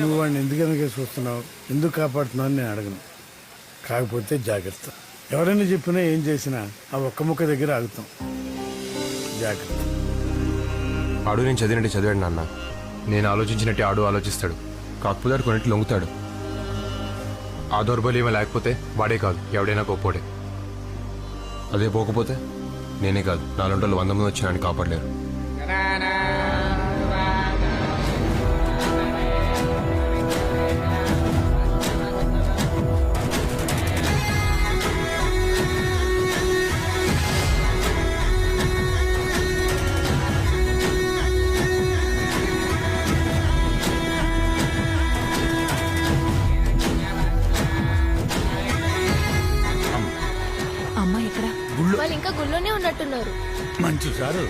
నువ్వు వాడిని ఎందుకనగా చూస్తున్నావు, ఎందుకు కాపాడుతున్నావు అని నేను అడగను. కాకపోతే జాగ్రత్త. ఎవరైనా చెప్పినా ఏం చేసినా ఆ ఒక్క ముక్క దగ్గర ఆగుతాం. జాగ్రత్త. ఆడు నేను చదివినట్టు చదివాడు నాన్న. నేను ఆలోచించినట్టు ఆడు ఆలోచిస్తాడు. కాకపోతే ఆడు కొన్నిటి లొంగుతాడు. ఆ దౌర్బల్యమే లేకపోతే వాడే కాదు ఎవడైనా గొప్పోడే. అదే పోకపోతే నేనే కాదు 400 100 మంది వచ్చినా కాపాడలేరు. అమ్మ ఎక్కడ? వాళ్ళు ఇంకా గుళ్ళోనే ఉన్నట్టున్నారు. మంచి సారు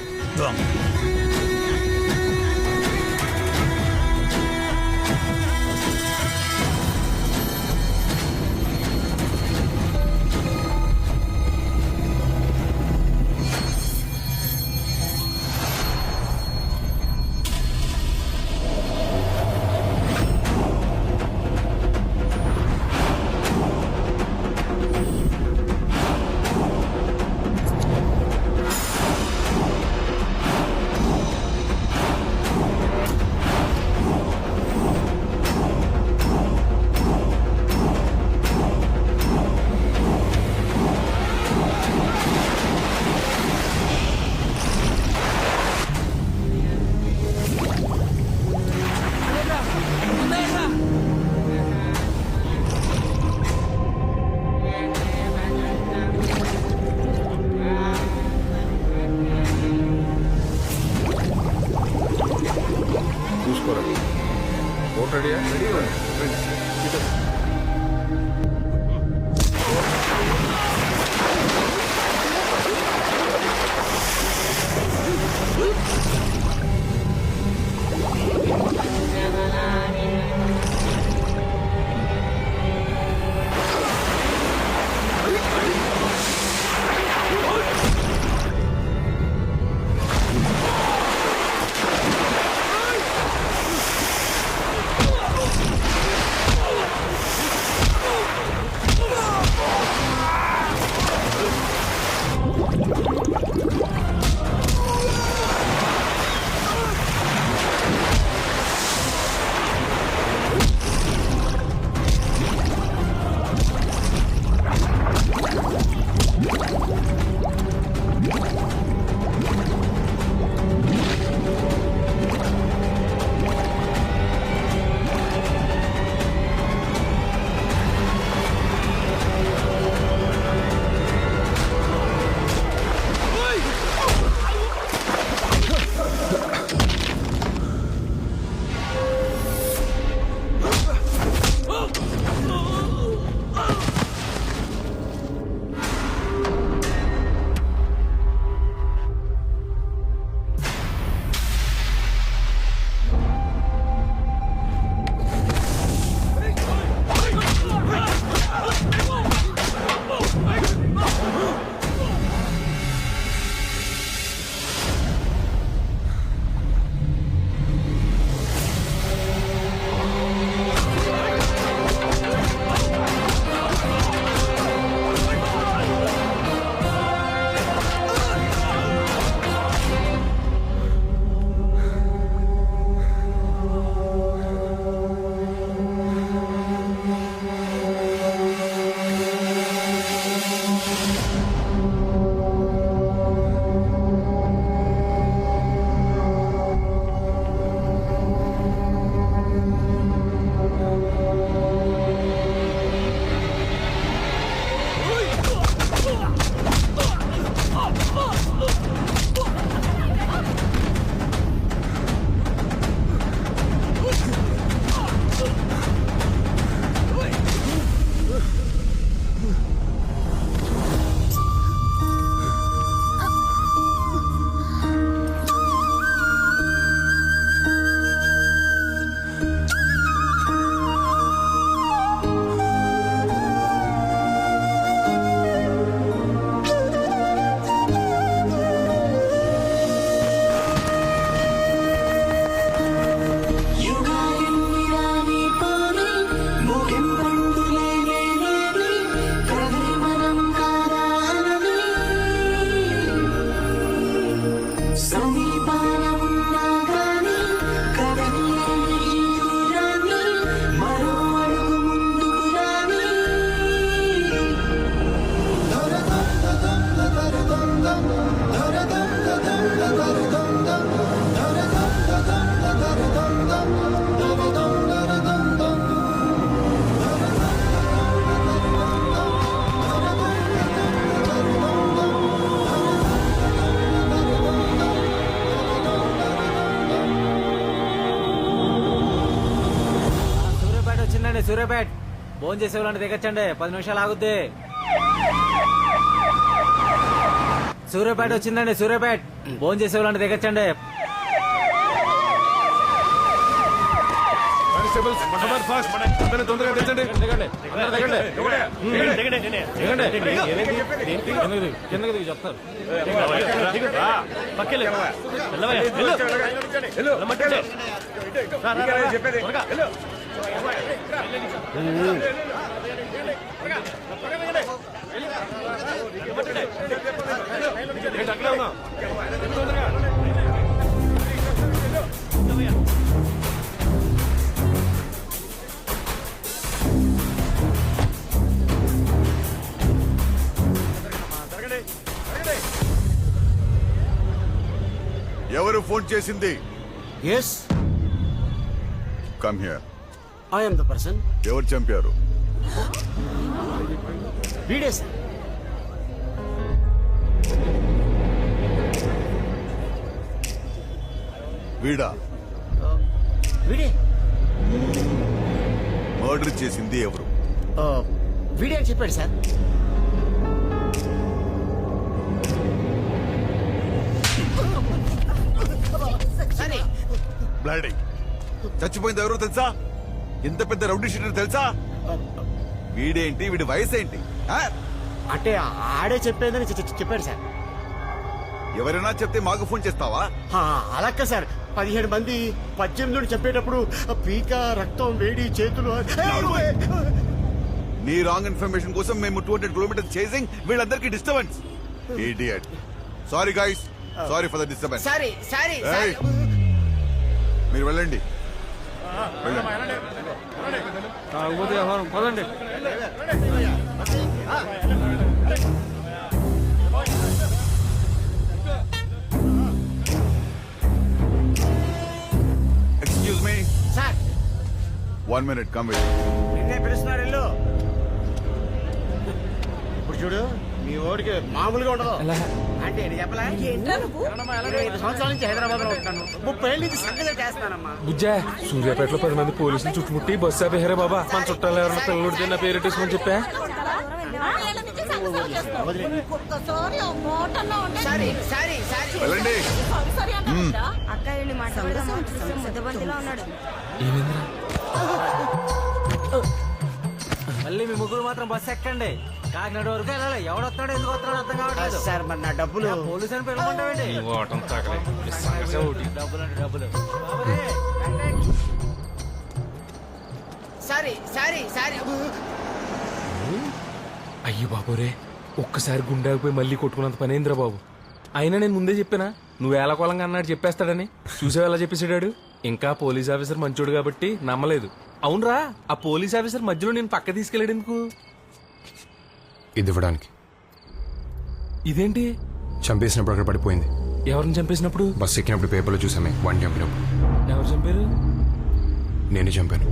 సూర్యాపేట్ భోజనం చేసే వాళ్ళని దిగచ్చండి 10 నిమిషాలు ఆగుద్ది. సూర్యాపేట వచ్చిందండి, సూర్యాపేట్ భోజనం చేసే వాళ్ళని దిగచ్చండి. చెప్తారు ఎవరు ఫోన్ చేసింది? Yes come here. I am the person. ఎవరు చంపారు? వీడే సార్. వీడా? వీడే. మర్డర్ చేసింది ఎవరు? వీడే అని చెప్పాడు సార్. బ్లడీ. చచ్చిపోయింది ఎవరో తెలుసా? ఎంత పెద్ద రౌడీ షీటర్ తెలుసా? వీడేంటి, వీడి వయసు ఏంటి? ఆ? అంటే ఆడే చెప్పేదని చెప్పాడు సార్. ఎవరైనా చెప్తే మాకు ఫోన్ చేస్తావా? అలాక్క సార్. 17 మంది 18 చెప్పేటప్పుడు పీక, రక్తం, వేడి, చేతులు. నీ రాంగ్ ఇన్ఫర్మేషన్ కోసం మేము 200 కిలోమీటర్స్ చేసింగ్ వీళ్ళందరికీ disturbance. Idiot. Sorry guys, sorry for the disturbance. Sorry sorry. మీరు వెళ్ళండి. పదండి. Excuse me sir. 1 minute, come with me. నిన్నే పిలుస్తున్నారు ఇల్లు. ఇప్పుడు చూడు, మీ ఓడికి మామూలుగా ఉండదు. అంటే ఏంటి చెప్పలే? 25 సంవత్సరాల నుంచి హైదరాబాద్ లో ఉంటాను. 30 ఏళ్ళ నుంచి సంగతి చేస్తానమ్మా. బుజ్జా, సూర్యాపేటలో 10 మంది పోలీసులు చుట్టుముట్టి బస్సు ఆపేహారే బాబా. మన చుట్టాలు ఎవరైనా పిల్లలుడితే నా పేరెట్టేసుకొని చెప్పా. Sorry sorry sorry. వెళ్ళండి. అక్క వెళ్ళి ముద్దబంతిలో ఉన్నాడు. మళ్ళీ మీ ముగ్గురు మాత్రం బస్సు ఎక్కండి. కాకినాడ వరకు వెళ్ళాలి. ఎవడొస్తాడో ఎందుకు వస్తాడో అర్థం కావట్లేదు. సార్ మరి నా డబ్బులు. పోలీసు అని పిలవమంటావేంటి? డబ్బులు అంటే డబ్బులు. Sorry sorry sorry. అయ్యో బాబోరే, ఒక్కసారి గుండాకపోయి మళ్ళీ కొట్టుకున్నంత పనేంద్రా బాబు. అయినా నేను ముందే చెప్పానా నువ్వు ఏలకోలంగా అన్నాడు చెప్పేస్తాడని. చూసావు ఎలా చెప్పేసాడు. ఇంకా పోలీస్ ఆఫీసర్ మంచోడు కాబట్టి నమ్మలేదు. అవునరా, ఆ పోలీస్ ఆఫీసర్ మధ్యలో నేను పక్క తీసుకెళ్ళాడు ఎందుకు? ఇది ఇవ్వడానికి. ఇదేంటి? చంపేసినప్పుడు అక్కడ పడిపోయింది. ఎవరిని చంపేసినప్పుడు? బస్సు ఎక్కినప్పుడు పేపర్లో చూసామే వాడిని చంపినప్పుడు. ఎవరు చంపారు? నేను చంపాను.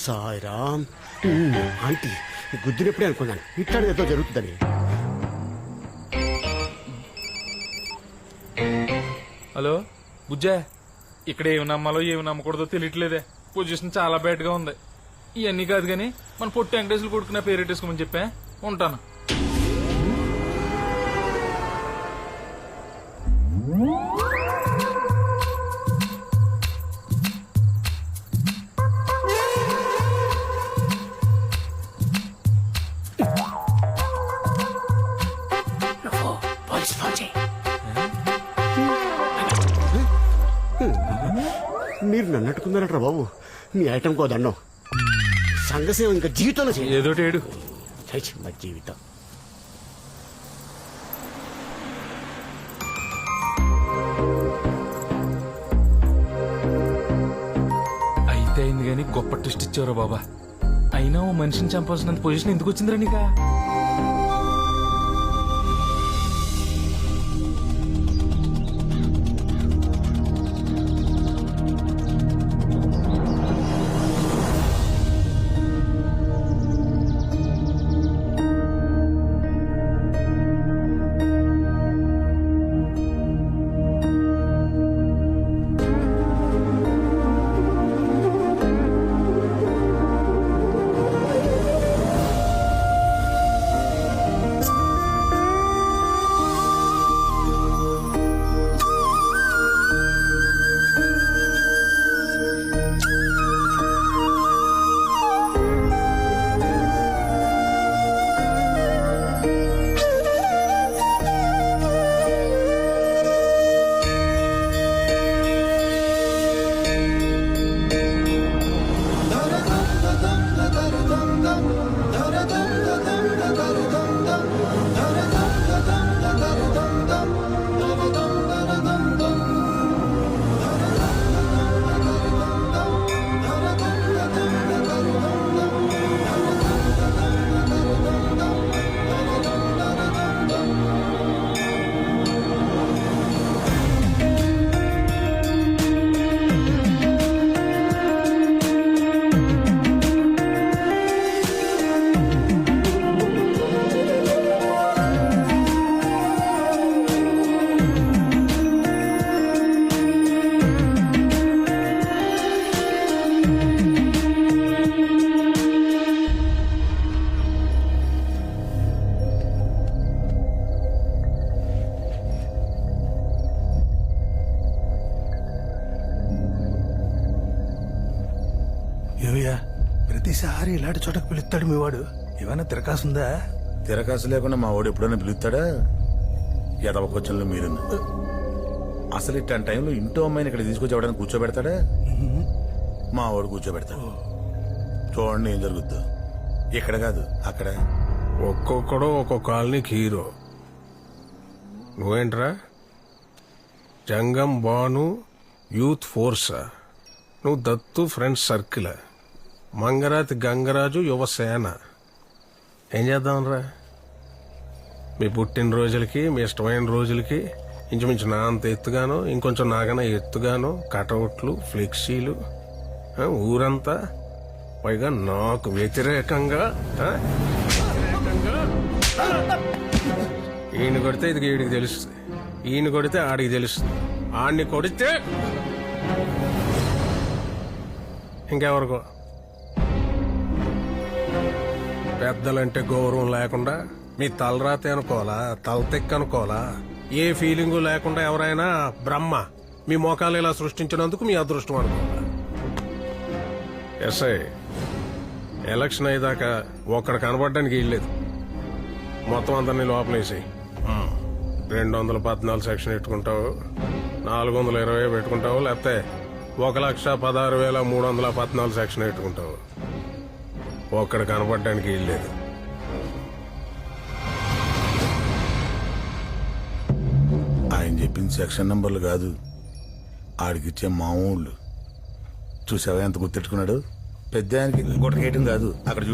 సాయిరామ్. ఆంటీ గుద్దినప్పుడే అనుకున్నాను ఇట్లాంటి ఏదో జరుగుతుందని. హలో బుజ్జా, ఇక్కడ ఏమి నమ్మాలో ఏమి నమ్మకూడదో తెలియట్లేదే. పొజిషన్ చాలా బ్యాడ్ గా ఉంది. ఇవన్నీ కాదు కానీ మన పొట్టి వెంకటేశ్వరులు కొడుకున్న పేరెట్టేసుకోమని చెప్పా. ఉంటాను. మీరు నన్ను అట్టుకున్నారంటారా బాబు? మీ ఐటమ్ కో దండం. సంఘసేవ ఇంకా జీవితంలో చేయ ఏదోటి ఏడు. మా జీవితం. అయితే అయింది కానీ గొప్ప ట్విస్ట్ ఇచ్చావురా బాబా. అయినా ఓ మనిషిని చంపాల్సినంత పొజిషన్ ఎందుకు వచ్చిందిరా నీకా? ఏవయ్యా, ప్రతిసారి ఇలాంటి చోటకు పిలుస్తాడు మీ వాడు. ఏమైనా తిరకాసుందా? తిరకాసు లేకుండా మా వాడు ఎప్పుడైనా పిలుస్తాడా? ఎదవ క్వశ్చన్లు మీరు. అసలు ఇట్లాంటి టైంలో ఇంటో అమ్మాయిని ఇక్కడ తీసుకొచ్చి ఎవడైనా కూర్చోబెడతాడా? మా వాడు కూర్చోబెడతాడు. చూడండి ఏం జరుగుద్దో. ఇక్కడ కాదు అక్కడ. ఒక్కొక్కడు ఒక్కొక్క కాలనీకి హీరో. నువ్వేంట్రా? జంగం బాను యూత్ ఫోర్సా? నువ్వు దత్తు ఫ్రెండ్స్ సర్కిల్. మంగరాతి గంగరాజు యువసేన. ఏం చేద్దాంరా? మీ పుట్టినరోజులకి, మీ ఇష్టమైన రోజులకి ఇంచుమించు నా అంత ఎత్తుగాను, ఇంకొంచెం నాకన్నా ఎత్తుగాను కటౌట్లు, ఫ్లెక్సీలు, ఊరంతా. పైగా నాకు వ్యతిరేకంగా. ఈయన కొడితే ఇది వీడికి తెలుస్తుంది, ఈయన కొడితే ఆడికి తెలుస్తుంది, ఆడిని కొడితే ఇంకెవరికో. పెద్దలంటే గౌరవం లేకుండా మీ తలరాతే అనుకోవాలా, తలతెక్క అనుకోవాలా? ఏ ఫీలింగు లేకుండా ఎవరైనా బ్రహ్మ మీ మోకాలు ఇలా సృష్టించినందుకు మీ అదృష్టం అనుకోవాలా? ఎస్ఐ, ఎలక్షన్ అయ్యేదాకా ఒక్కడ కనబడడానికి వీల్లేదు. మొత్తం అందరినీ లోపలేసి 214 సెక్షన్ పెట్టుకుంటావు, 420 పెట్టుకుంటావు, లేకపోతే 1,16,314 సెక్షన్ పెట్టుకుంటావు. ఒక్కడ కనపడడానికి వీల్లేదు. ఆయన చెప్పింది సెక్షన్ నంబర్లు కాదు, ఆడికిచ్చే మామూళ్ళు. చూసావా ఎంత గుర్తెట్టుకున్నాడు? పెద్ద ఆయనకి గుట్టకేయటం కాదు, అక్కడ